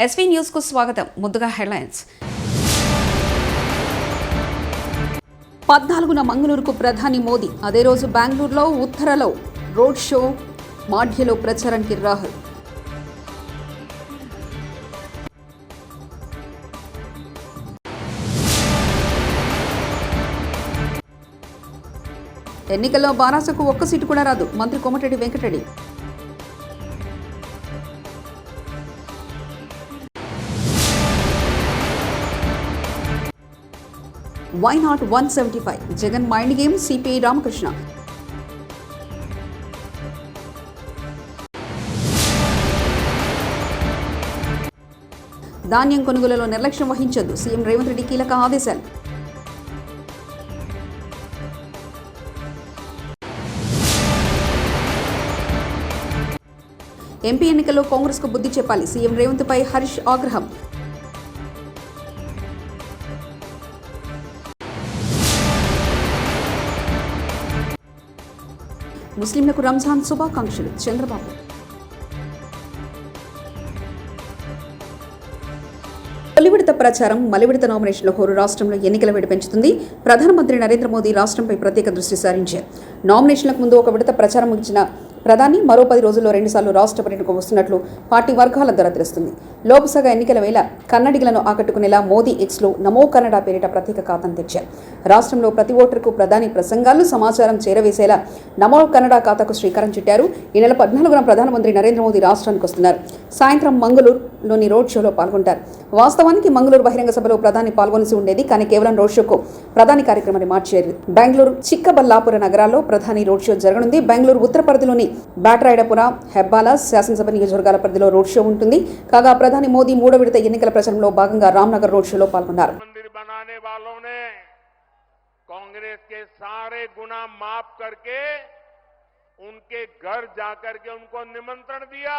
SV news కు స్వాగతం. ముందుగా హెడ్లైన్స్. 14న మంగళూరుకు ప్రధాని మోదీ, అదే రోజు బెంగళూరులో ఉత్తరలో రోడ్ షో, మాఢ్యలో ప్రచారానికి రాహుల్. ఎన్నికల్లో బారాసకు ఒక్క సీటు కూడా రాదు, మంత్రి Komatireddy Venkatreddy. Why not 175? Jagan mind game, CPI Ramakrishna. ధాన్యం కొనుగోలులో నిర్లక్ష్యం వహించొద్దు, సీఎం రేవంత్ రెడ్డి కీలక ఆదేశాలు. ఎంపీ ఎన్నికల్లో కాంగ్రెస్కు బుద్ధి చెప్పాలి, సీఎం రేవంత్ పై హరీష్ ఆగ్రహం. ముస్లింలకు రంజాన్ శుభాకాంక్షలు, చంద్రబాబు. తొలి విడత ప్రచారం, మలి విడత నామినేషన్ల హోరు రాష్ట్రంలో ఎన్నికల వేడి పెంచుతుంది. ప్రధానమంత్రి నరేంద్ర మోదీ రాష్ట్రంపై ప్రత్యేక దృష్టి సారించారు. నామినేషన్లకు ముందు ఒక విడత ప్రచారం ముగిసిన ప్రధాని మరో 10 రోజుల్లో 2 సార్లు రాష్ట్ర పర్యటనకు వస్తున్నట్లు పార్టీ వర్గాల ద్వారా తెలుస్తుంది. లోక్సభ ఎన్నికల వేళ కన్నడిగలను ఆకట్టుకునేలా మోదీ ఎక్స్లో నమో కన్నడ పేరిట ప్రత్యేక ఖాతాను తెచ్చారు. రాష్ట్రంలో ప్రతి ఓటరుకు ప్రధాని ప్రసంగాలు, సమాచారం చేరవేసేలా నమో కన్నడ ఖాతాకు శ్రీకారం చుట్టారు. ఈ నెల 14న ప్రధానమంత్రి నరేంద్ర మోదీ రాష్ట్రానికి వస్తున్నారు. సాయంత్రం మంగళూరులోని రోడ్ షోలో పాల్గొంటారు. వాస్తవానికి మంగళూరు బహిరంగ సభలో ప్రధాని పాల్గొనిసి ఉండేది, కానీ కేవలం రోడ్ షోకు ప్రధాని కార్యక్రమాన్ని మార్చారు. బెంగళూరు, చిక్కబల్లాపుర నగరాల్లో ప్రధాని రోడ్ షో జరగనుంది. బెంగళూరు ఉత్తర పరిధిలోని బాటరాయడపుర, హెబ్బాల శాసనసభ నియోజకవర్గాల పరిధిలో రోడ్ షో ఉంటుంది. కాగా ప్రధాని మోదీ 3వ విడత ఎన్నికల ప్రచారంలో భాగంగా రామ్నగర్ రోడ్ షోలో పాల్గొన్నారు. कांग्रेस के सारे गुना माफ करके उनके घर जाकर के उनको निमंत्रण दिया,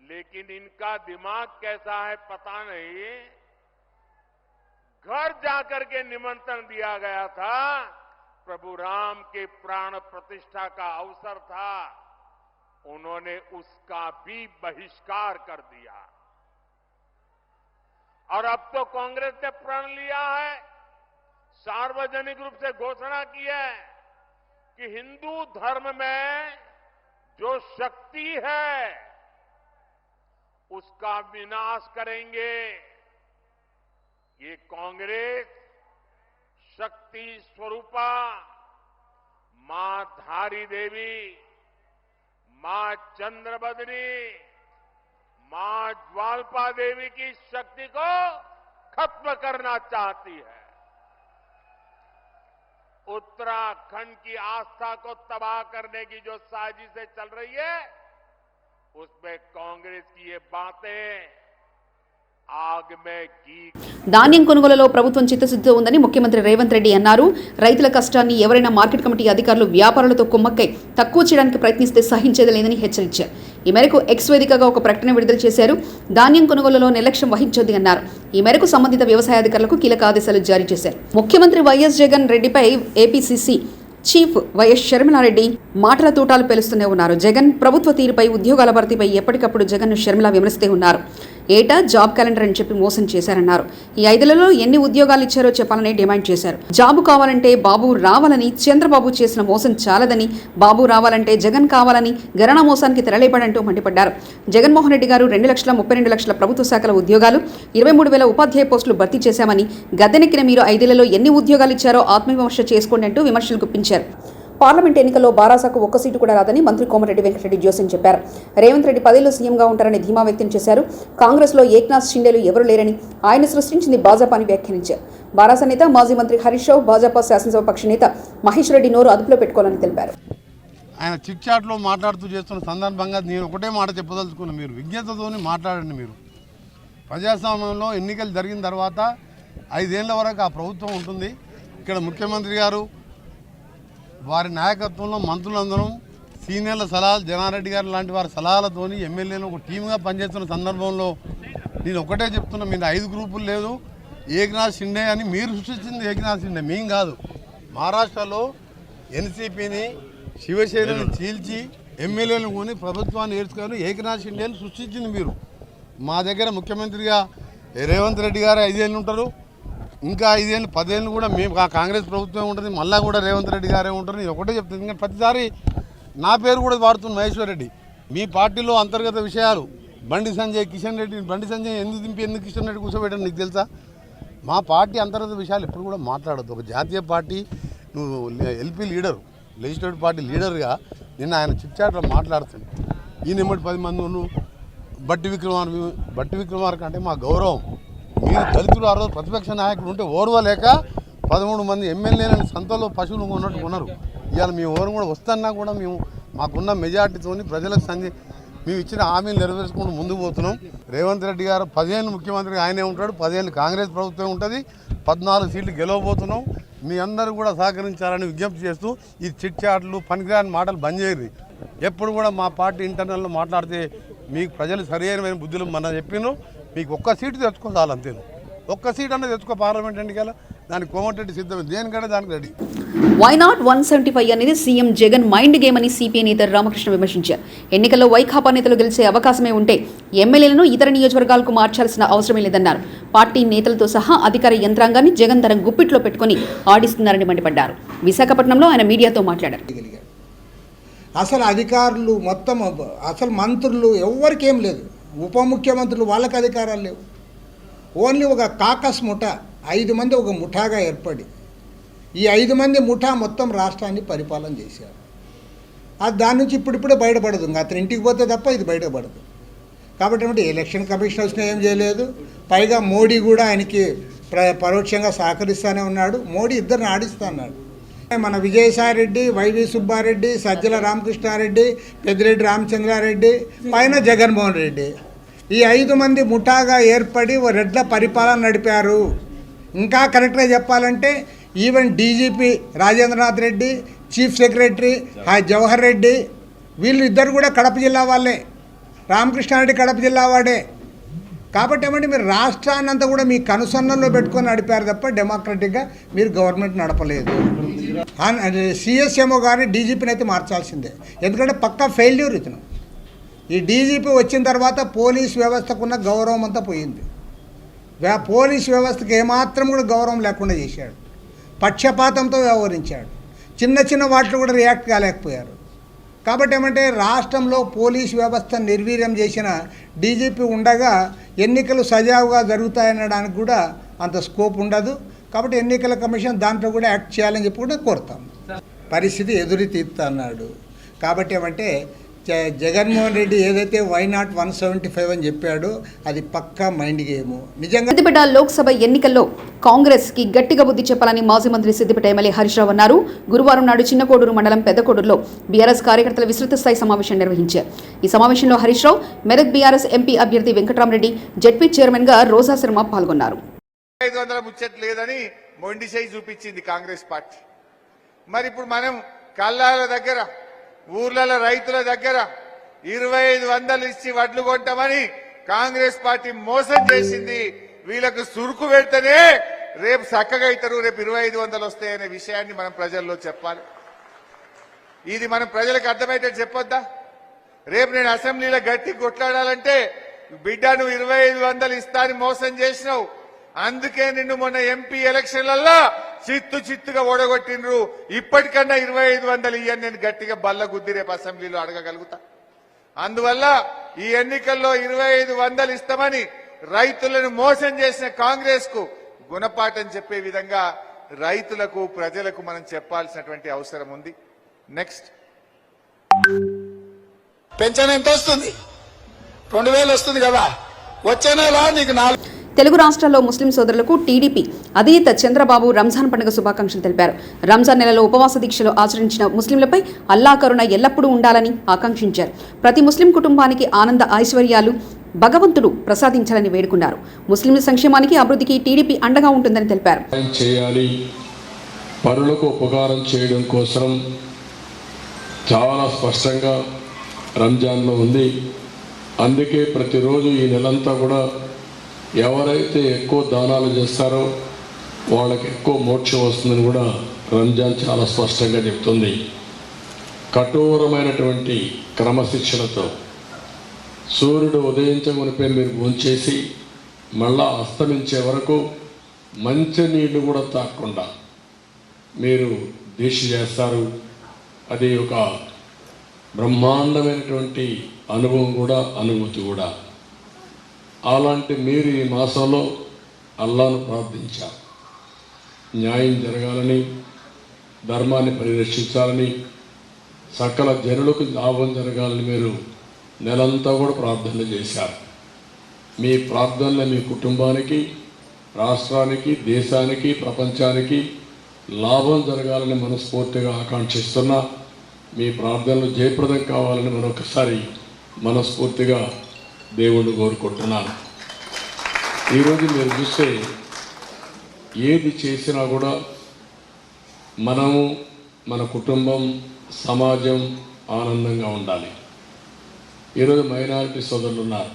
लेकिन इनका दिमाग कैसा है पता नहीं। घर जाकर के निमंत्रण दिया गया था, प्रभु राम के प्राण प्रतिष्ठा का अवसर था, उन्होंने उसका भी बहिष्कार कर दिया। और अब तो कांग्रेस ने प्रण लिया है, सार्वजनिक रूप से घोषणा की है कि हिंदू धर्म में जो शक्ति है उसका विनाश करेंगे। ये कांग्रेस शक्ति स्वरूपा मां धारी देवी, मां चंद्रबदनी, मां ज्वालपा देवी की शक्ति को खत्म करना चाहती है। उत्तराखंड की आस्था को तबाह करने की जो साजिशें चल रही है, उसमें कांग्रेस की ये बातें आग में घी. ధాన్యం కొనుగోలులో ప్రభుత్వం చిత్తశుద్ధితో ఉందని ముఖ్యమంత్రి రేవంత్ రెడ్డి అన్నారు. రైతుల కష్టాన్ని ఎవరైనా మార్కెట్ కమిటీ అధికారులు వ్యాపారులతో కుమ్మక్కై తక్కువ చేయడానికి ప్రయత్నిస్తే సహించేది లేదని హెచ్చరించారు. ఈ మేరకు ఎక్స్ వేదికగా ఒక ప్రకటన విడుదల చేశారు. ధాన్యం కొనుగోలులో నిర్లక్ష్యం వహించొద్దు అన్నారు. ఈ మేరకు సంబంధిత వ్యవసాయ అధికారులకు కీలక ఆదేశాలు జారీ చేశారు. ముఖ్యమంత్రి వైఎస్ జగన్ రెడ్డిపై ఏపీసీసీ చీఫ్ వైఎస్ షర్మిలారెడ్డి మాటల తూటాలు పేలుస్తూనే ఉన్నారు. జగన్ ప్రభుత్వ తీరుపై, ఉద్యోగాల భర్తీపై ఎప్పటికప్పుడు జగన్ షర్మిల విమర్శిస్తూ ఉన్నారు. ఏటా జాబ్ క్యాలెండర్ అని చెప్పి మోసం చేశారన్నారు. ఈ 5 ఎన్ని ఉద్యోగాలు ఇచ్చారో చెప్పాలని డిమాండ్ చేశారు. జాబు కావాలంటే బాబు రావాలని, చంద్రబాబు చేసిన మోసం చాలదని, బాబు రావాలంటే జగన్ కావాలని గణన మోసానికి తెరలేపడంటూ మండిపడ్డారు. జగన్మోహన్ రెడ్డి గారు 2,32,00,000 ప్రభుత్వ శాఖల ఉద్యోగాలు, 23,000 ఉపాధ్యాయ పోస్టులు భర్తీ చేశామని, గద్దెనెక్కిన మీరు 5 ఎన్ని ఉద్యోగాలు ఇచ్చారో ఆత్మవిమర్శ చేసుకోండి అంటూ విమర్శలు గుప్పించారు. పార్లమెంట్ ఎన్నికల్లో బారాసకు ఒక్క సీటు కూడా రాదని మంత్రి కోమటిరెడ్డి వెంకటరెడ్డి జోస్యం చెప్పారు. రేవంత్ రెడ్డి 10 ఏళ్లు సీఎంగా ఉంటారని ధీమా వ్యక్తం చేశారు. కాంగ్రెస్లో ఏక్నాథ్ షిండేలు ఎవరూ లేరని, ఆయన సృష్టించింది భాజపా అని వ్యాఖ్యానించారు. బారాస నేత మాజీ మంత్రి హరీష్ రావు, భాజపా శాసనసభ పక్ష నేత మహేష్ రెడ్డి నోరు అదుపులో పెట్టుకోవాలని తెలిపారు. ఆయన చిట్ చాట్లో మాట్లాడుతూ చేస్తున్న సందర్భంగా నేను ఒకటే మాట చెప్పదలుచుకున్నా, మీరు విజ్ఞతతోని మాట్లాడండి. మీరు ప్రజాస్వామ్యంలో ఎన్నికలు జరిగిన తర్వాత 5 ఏళ్ల వరకు ఆ ప్రభుత్వం ఉంటుంది. ఇక్కడ ముఖ్యమంత్రి గారు, వారి నాయకత్వంలో మంత్రులందరం సీనియర్ల సలహాలు, జనారెడ్డి గారు లాంటి వారి సలహాలతోని ఎమ్మెల్యేలు ఒక టీమ్గా పనిచేస్తున్న సందర్భంలో నేను ఒకటే చెప్తున్నా, మీరు 5 గ్రూపులు లేదు, ఏక్నాథ్ షిండే అని మీరు సృష్టించింది ఏక్నాథ్ షిండే, మేం కాదు. మహారాష్ట్రలో ఎన్సీపీని, శివసేనని చీల్చి ఎమ్మెల్యేలు కొని ప్రభుత్వాన్ని ఏడ్చుకొని ఏకనాథ్ షిండేని సృష్టించింది మీరు. మా దగ్గర ముఖ్యమంత్రిగా రేవంత్ రెడ్డి గారు 5 ఏళ్ళు ఉంటారు, ఇంకా 5 ఏళ్ళు 10 ఏళ్ళు కూడా మేము కాంగ్రెస్ ప్రభుత్వం ఉంటుంది, మళ్ళీ కూడా రేవంత్ రెడ్డి గారే ఉంటారు. నేను ఒకటే చెప్తాను, ఇంకా ప్రతిసారి నా పేరు కూడా వాడుతున్న మహేశ్వర్ రెడ్డి. మీ పార్టీలో అంతర్గత విషయాలు బండి సంజయ్ కిషన్ రెడ్డి, బండి సంజయ్ ఎందుకు దింపి ఎందుకు కిషన్ రెడ్డి కూర్చోబెట్టాను నీకు తెలుసా? మా పార్టీ అంతర్గత విషయాలు ఎప్పుడు కూడా మాట్లాడద్దు. ఒక జాతీయ పార్టీ, నువ్వు ఎల్పీ లీడరు, లెజిస్లేటివ్ పార్టీ లీడర్గా నిన్న ఆయన చిట్చాట్లో మాట్లాడుతుంది. ఈయన ఎమ్మటి 10 మంది నువ్వు బట్టి విక్రమార్క అంటే మా గౌరవం. మీరు దళితులు ఆ రోజు ప్రతిపక్ష నాయకుడు ఉంటే ఓర్వలేక 13 మంది ఎమ్మెల్యేలను సంతలో పశువులు ఉన్నట్టు ఉన్నారు. ఇవాళ మీ ఓరు కూడా వస్తున్నా కూడా మేము మాకున్న మెజార్టీతో ప్రజలకు మేము ఇచ్చిన హామీలు నెరవేర్చుకుంటూ ముందుకు పోతున్నాం. రేవంత్ రెడ్డి గారు 10 ఏళ్ళు ముఖ్యమంత్రిగా ఆయనే ఉంటాడు, 10 ఏళ్ళు కాంగ్రెస్ ప్రభుత్వం ఉంటుంది, 14 సీట్లు గెలవబోతున్నాం. మీ అందరూ కూడా సహకరించాలని విజ్ఞప్తి చేస్తూ ఈ చిట్ చాట్లు పనికిరాని మాటలు బంద్ చేయరు. ఎప్పుడు కూడా మా పార్టీ ఇంటర్నల్లో మాట్లాడితే మీకు ప్రజలు సరైన బుద్ధులు మన చెప్పినారు. మీకు ఒక్క సీటు తెచ్చుకోవాలి అంతేను, ఒక్క సీట్ అన్నది తెచ్చుకో పార్లమెంట్ ఎన్నికల, దానికి కోమటిరెడ్డి సిద్ధం, దేనికంటే దానికి రెడీ. వై నాట్ 175 అనేది సీఎం జగన్ మైండ్ గేమ్ అని సిపిఐ నేత రామకృష్ణ విమర్శించారు. ఎన్నికల్లో వైకాపా నేతలు గెలిచే అవకాశమే ఉంటే ఎమ్మెల్యేలను ఇతర నియోజకవర్గాలకు మార్చాల్సిన అవసరమే లేదన్నారు. పార్టీ నేతలతో సహా అధికార యంత్రాంగాన్ని జగన్ తన గుప్పిట్లో పెట్టుకుని ఆడిస్తున్నారని మండిపడ్డారు. విశాఖపట్నంలో ఆయన మీడియాతో మాట్లాడారు. అసలు అధికారులు మొత్తం, అసలు మంత్రులు ఎవరికేం లేదు, ఉప ముఖ్యమంత్రులు వాళ్ళకి అధికారాలు లేవు. ఓన్లీ ఒక కాకస్ ముఠా 5 మంది ఒక ముఠాగా ఏర్పడి ఈ 5 మంది ముఠా మొత్తం రాష్ట్రాన్ని పరిపాలన చేశారు. అది దాని నుంచి ఇప్పుడిప్పుడే బయటపడదు, ఇంకా అతను ఇంటికి పోతే తప్ప ఇది బయటపడదు. కాబట్టి ఏమంటే ఎలక్షన్ కమిషన్ వచ్చినా ఏం చేయలేదు. పైగా మోడీ కూడా ఆయనకి పరోక్షంగా సహకరిస్తూనే ఉన్నాడు. మోడీ ఇద్దరిని ఆడిస్తూ అన్నాడు. మన విజయసాయిరెడ్డి, వైవి సుబ్బారెడ్డి, సజ్జల రామకృష్ణారెడ్డి, పెద్దిరెడ్డి రామచంద్రారెడ్డి, పైన జగన్మోహన్ రెడ్డి, ఈ 5 మంది ముఠాగా ఏర్పడి రెడ్ల పరిపాలన నడిపారు. ఇంకా కరెక్ట్గా చెప్పాలంటే even DGP Rajendranath Reddy, chief secretary Jawahar Reddy, వీళ్ళు ఇద్దరు కూడా కడప జిల్లా వాళ్ళే. రామకృష్ణారెడ్డి కడప జిల్లా వాడే. కాబట్టి ఏమంటే మీరు రాష్ట్రాన్ని అంతా కూడా మీ కనుసన్నల్లో పెట్టుకొని నడిపారు తప్ప డెమోక్రటిక్గా మీరు గవర్నమెంట్ నడపలేదు. సిఎస్ఎంఓ గారిని డీజీపీని అయితే మార్చాల్సిందే, ఎందుకంటే పక్కా ఫెయిల్యూర్ ఇతను. ఈ డీజీపీ వచ్చిన తర్వాత పోలీస్ వ్యవస్థకున్న గౌరవం అంతా పోయింది. పోలీస్ వ్యవస్థకు ఏమాత్రం కూడా గౌరవం లేకుండా చేశాడు. పక్షపాతంతో వ్యవహరించాడు. చిన్న చిన్న వాటిలో కూడా రియాక్ట్ కాలేకపోయారు. కాబట్టి ఏమంటే రాష్ట్రంలో పోలీస్ వ్యవస్థ నిర్వీర్యం చేసిన డీజీపీ ఉండగా ఎన్నికలు సజావుగా జరుగుతాయనడానికి కూడా అంత స్కోప్ ఉండదు. కాబట్టి ఎన్నికల కమిషన్ దాంట్లో కూడా యాక్ట్ చేయాలని చెప్పి కూడా కోరుతాం. పరిస్థితి ఎదురు తీర్తా అన్నాడు. కాబట్టి ఏమంటే జగన్మోహన్ రెడ్డి ఏదైతే వై నాట్ 175 అని చెప్పాడో అది పక్కా మైండ్ గేమ్. నిజంగా సిద్దిపేట లోక్సభ ఎన్నికల్లో కాంగ్రెస్ కి గట్టిగా బుద్ధి చెప్పాలని మాజీ మంత్రి సిద్దిపేట ఎమ్మెల్యే హరీష్ రావు అన్నారు. గురువారం నాడు చిన్నకోడూరు మండలం పెద్దకోడూరులో బీఆర్ఎస్ కార్యకర్తల విస్తృత స్థాయి సమావేశం నిర్వహించారు. ఈ సమావేశంలో హరీష్ రావు, మెదక్ బీఆర్ఎస్ ఎంపీ అభ్యర్థి వెంకటరామరెడ్డి, జెడ్పీ చైర్మన్ గా రోజా శర్మ పాల్గొన్నారు. 500 ముచ్చట్ లేదని మొండిసై చూపించింది కాంగ్రెస్ పార్టీ. మరి ఇప్పుడు మనం కల్లాల దగ్గర, ఊర్లలో రైతుల దగ్గర 2500 ఇచ్చి వడ్లు కొంటామని కాంగ్రెస్ పార్టీ మోసం చేసింది. వీళ్ళకు సురుకు పెడితేనే రేపు చక్కగా అవుతారు, రేపు 2500 వస్తాయనే విషయాన్ని మనం ప్రజల్లో చెప్పాలి. ఇది మనం ప్రజలకు అర్థమయ్యేటట్టు చెప్పొద్దా? రేపు నేను అసెంబ్లీలో గట్టి కొట్లాడాలంటే బిడ్డ నువ్వు 2500 ఇస్తా అని మోసం చేసినావు, అందుకే నిన్ను మొన్న ఎంపీ ఎలక్షన్లలో చిత్తుగా ఓడగొట్టినరు. ఇప్పటికన్నా 2500 ఇయ్యని నేను గట్టిగా బల్ల గుద్ది రేపు అసెంబ్లీలో అడగగలుగుతా. అందువల్ల ఈ ఎన్నికల్లో 2500 ఇస్తామని రైతులను మోసం చేసిన కాంగ్రెస్ కు గుణపాఠం చెప్పే విధంగా రైతులకు, ప్రజలకు మనం చెప్పాల్సినటువంటి అవసరం ఉంది. నెక్స్ట్, పెన్షన్ ఎంత వస్తుంది? 2000 వస్తుంది కదా, వచ్చే నెల నీకు 4. తెలుగు రాష్ట్రాల్లో ముస్లిం సోదరులకు టీడీపీ అధినేత చంద్రబాబు రంజాన్ పండుగ శుభాకాంక్షలు తెలిపారు. రంజాన్ నెలలో ఉపవాస దీక్షలు ఆచరించిన ముస్లింలపై అల్లా కరుణ ఎల్లప్పుడూ ఉండాలని ఆకాంక్షించారు. ప్రతి ముస్లిం కుటుంబానికి ఆనంద ఐశ్వర్యాలు భగవంతుడు ప్రసాదించాలని వేడుకున్నారు. ముస్లింల సంక్షేమానికి, అభివృద్ధికి టీడీపీ అండగా ఉంటుందని తెలిపారు. పరులకు ఉపకారం చేయడం కోసం చాలా స్పష్టంగా రంజాన్లో ఉంది. అందుకే ప్రతిరోజు ఈ నెలంతా కూడా ఎవరైతే ఎక్కువ దానాలు చేస్తారో వాళ్ళకి ఎక్కువ మోక్షం వస్తుందని కూడా రంజాన్ చాలా స్పష్టంగా చెప్తుంది. కఠోరమైనటువంటి క్రమశిక్షణతో సూర్యుడు ఉదయించమునిపై మీరు భోంచేసి మళ్ళా అస్తమించే వరకు మంచి నీళ్లు కూడా తాగకుండా మీరు దీక్ష చేస్తారు. అది ఒక బ్రహ్మాండమైనటువంటి అనుభవం కూడా, అనుభూతి కూడా. అలాంటి మీరు ఈ మాసంలో అల్లాను ప్రార్థించారు. న్యాయం జరగాలని, ధర్మాన్ని పరిరక్షించాలని, సకల జనులకు లాభం జరగాలని మీరు నెలంతా కూడా ప్రార్థనలు చేశారు. మీ ప్రార్థనలు మీ కుటుంబానికి, రాష్ట్రానికి, దేశానికి, ప్రపంచానికి లాభం జరగాలని మనస్ఫూర్తిగా ఆకాంక్షిస్తున్నా. మీ ప్రార్థనలు జయప్రదం కావాలని మరొకసారి మనస్ఫూర్తిగా దేవుణ్ణి కోరుకుంటున్నాను. ఈరోజు మీరు చూస్తే ఏది చేసినా కూడా మనము, మన కుటుంబం, సమాజం ఆనందంగా ఉండాలి. ఈరోజు మైనారిటీ సోదరులు ఉన్నారు.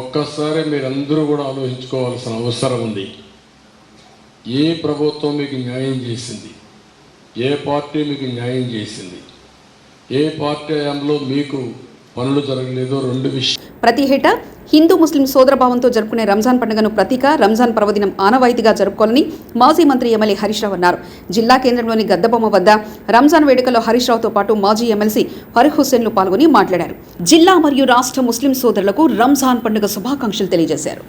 ఒక్కసారి మీరందరూ కూడా ఆలోచించుకోవాల్సిన అవసరం ఉంది. ఏ ప్రభుత్వం మీకు న్యాయం చేసింది? ఏ పార్టీ మీకు న్యాయం చేసింది? ఏ పార్టీ హయాంలో మీకు పనులు జరగలేదో రెండు విషయాలు. ప్రతి ఏటా హిందూ ముస్లిం సోదరభావంతో జరుపుకునే రంజాన్ పండుగను ప్రతీక రంజాన్ పర్వదినం ఆనవాయితీగా జరుపుకోవాలని మాజీ మంత్రి ఎమ్మెల్యే హరీష్ రావు అన్నారు. జిల్లా కేంద్రంలోని గద్దబొమ్మ వద్ద రంజాన్ వేడుకల్లో హరీష్ రావుతో పాటు మాజీ ఎమ్మెల్సీ ఫరూక్ హుస్సేన్లు పాల్గొని మాట్లాడారు. జిల్లా మరియు రాష్ట్ర ముస్లిం సోదరులకు రంజాన్ పండుగ శుభాకాంక్షలు తెలియజేశారు.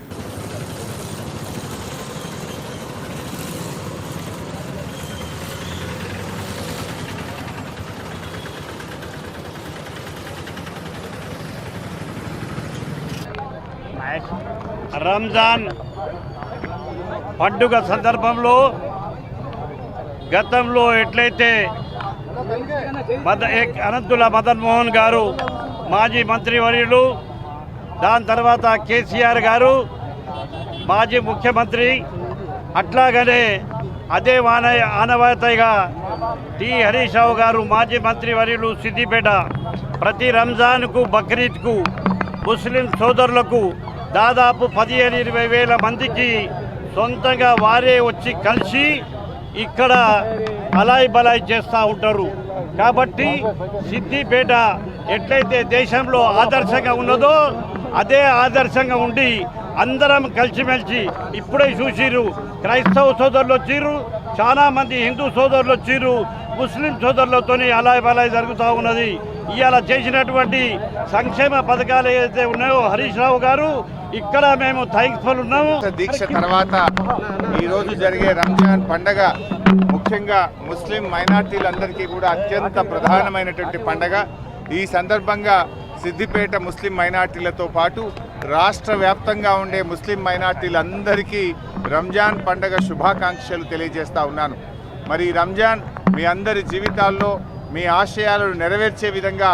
రంజాన్ పండుగ సందర్భంలో గతంలో ఎట్లయితే అనంతుల మదన్ మోహన్ గారు మాజీ మంత్రివర్యులు, దాని తర్వాత కేసీఆర్ గారు మాజీ ముఖ్యమంత్రి, అట్లాగనే అదే ఆనవాయితీగా టి హరీష్ రావు గారు మాజీ మంత్రివర్యులు సిద్దిపేట ప్రతి రంజాన్కు, బక్రీద్కు ముస్లిం సోదరులకు దాదాపు 15-20 వేల మందికి సొంతంగా వారే వచ్చి కలిసి ఇక్కడ అలాయ్ బలాయ్ చేస్తూ ఉంటారు. కాబట్టి సిద్దిపేట ఎట్లయితే దేశంలో ఆదర్శంగా ఉన్నదో అదే ఆదర్శంగా ఉండి అందరం కలిసిమెలిసి ఇప్పుడే చూసిరు. క్రైస్తవ సోదరులు వచ్చిర్రు, చాలా మంది హిందూ సోదరులు వచ్చిర్రు, ముస్లిం సోదరులతోనే అలాయ్ బలాయ్ జరుగుతూ ఉన్నది. ఇవాళ చేసినటువంటి సంక్షేమ పథకాలు ఏదైతే ఉన్నాయో హరీష్ రావు గారు, ఇక్కడ మేము థ్యాంక్ఫుల్ ఉన్నాము. దీక్ష తర్వాత ఈరోజు జరిగే రంజాన్ పండగ ముఖ్యంగా ముస్లిం మైనార్టీలందరికీ కూడా అత్యంత ప్రధానమైనటువంటి పండగ. ఈ సందర్భంగా సిద్దిపేట ముస్లిం మైనార్టీలతో పాటు రాష్ట్ర వ్యాప్తంగా ఉండే ముస్లిం మైనార్టీలందరికీ రంజాన్ పండగ శుభాకాంక్షలు తెలియజేస్తా ఉన్నాను. మరి రంజాన్ మీ అందరి జీవితాల్లో మీ ఆశయాలను నెరవేర్చే విధంగా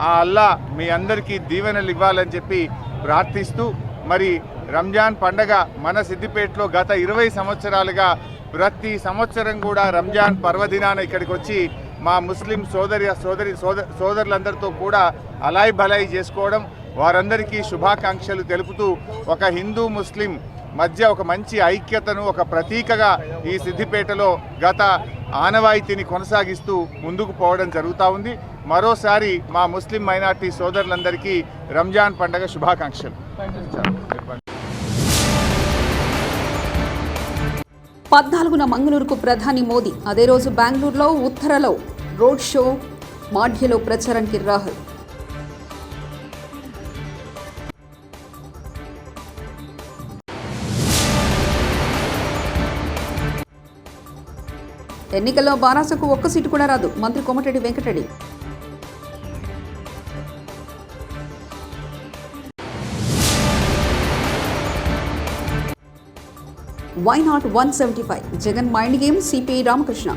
ఆ అల్లా మీ అందరికీ దీవెనలు ఇవ్వాలని చెప్పి ప్రార్థిస్తూ, మరి రంజాన్ పండగ మన సిద్దిపేటలో గత 20 సంవత్సరాలుగా ప్రతి సంవత్సరం కూడా రంజాన్ పర్వదినాన ఇక్కడికి వచ్చి మా ముస్లిం సోదరులందరితో కూడా అలాయ్ బలాయ్ చేసుకోవడం, వారందరికీ శుభాకాంక్షలు తెలుపుతూ ఒక హిందూ ముస్లిం మధ్య ఒక మంచి ఐక్యతను ఒక ప్రతీకగా ఈ సిద్దిపేటలో గత ఆనవాయితీని కొనసాగిస్తూ ముందుకు పోవడం జరుగుతూ ఉంది. మరోసారి మా ముస్లిం మైనార్టీ సోదరులందరికీ రంజాన్ పండగ శుభాకాంక్షలు. 14న మంగళూరుకు ప్రధాని మోదీ, అదే రోజు బెంగళూరులో ఉత్తరలో రోడ్ షో, మాఢ్యలో ప్రచారానికి రాహుల్. ఎన్నికల్లో బారాసకు ఒక్క సీటు కూడా రాదు, మంత్రి Komatireddy Venkatreddy. Why not 175? Jagan mind game, CPI Ramakrishna.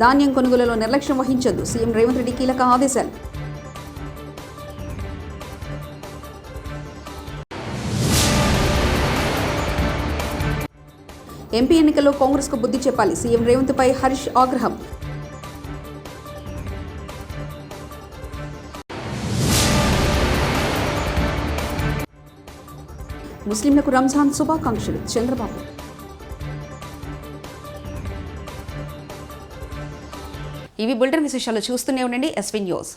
ధాన్యం కొనుగోలులో నిర్లక్ష్యం వహించొద్దు, సీఎం రేవంత్ రెడ్డి కీలక ఆదేశాలు. ఎంపీ ఎన్నికల్లో కాంగ్రెస్కు బుద్ధి చెప్పాలి, సీఎం రేవంత్పై హరీష్ ఆగ్రహం. ముస్లింలకు రంజాన్ శుభాకాంక్షలు, చంద్రబాబు. ఇవి బులెటిన్ విశేషాలు. చూస్తూనే ఉండండి ఎస్వీ న్యూస్.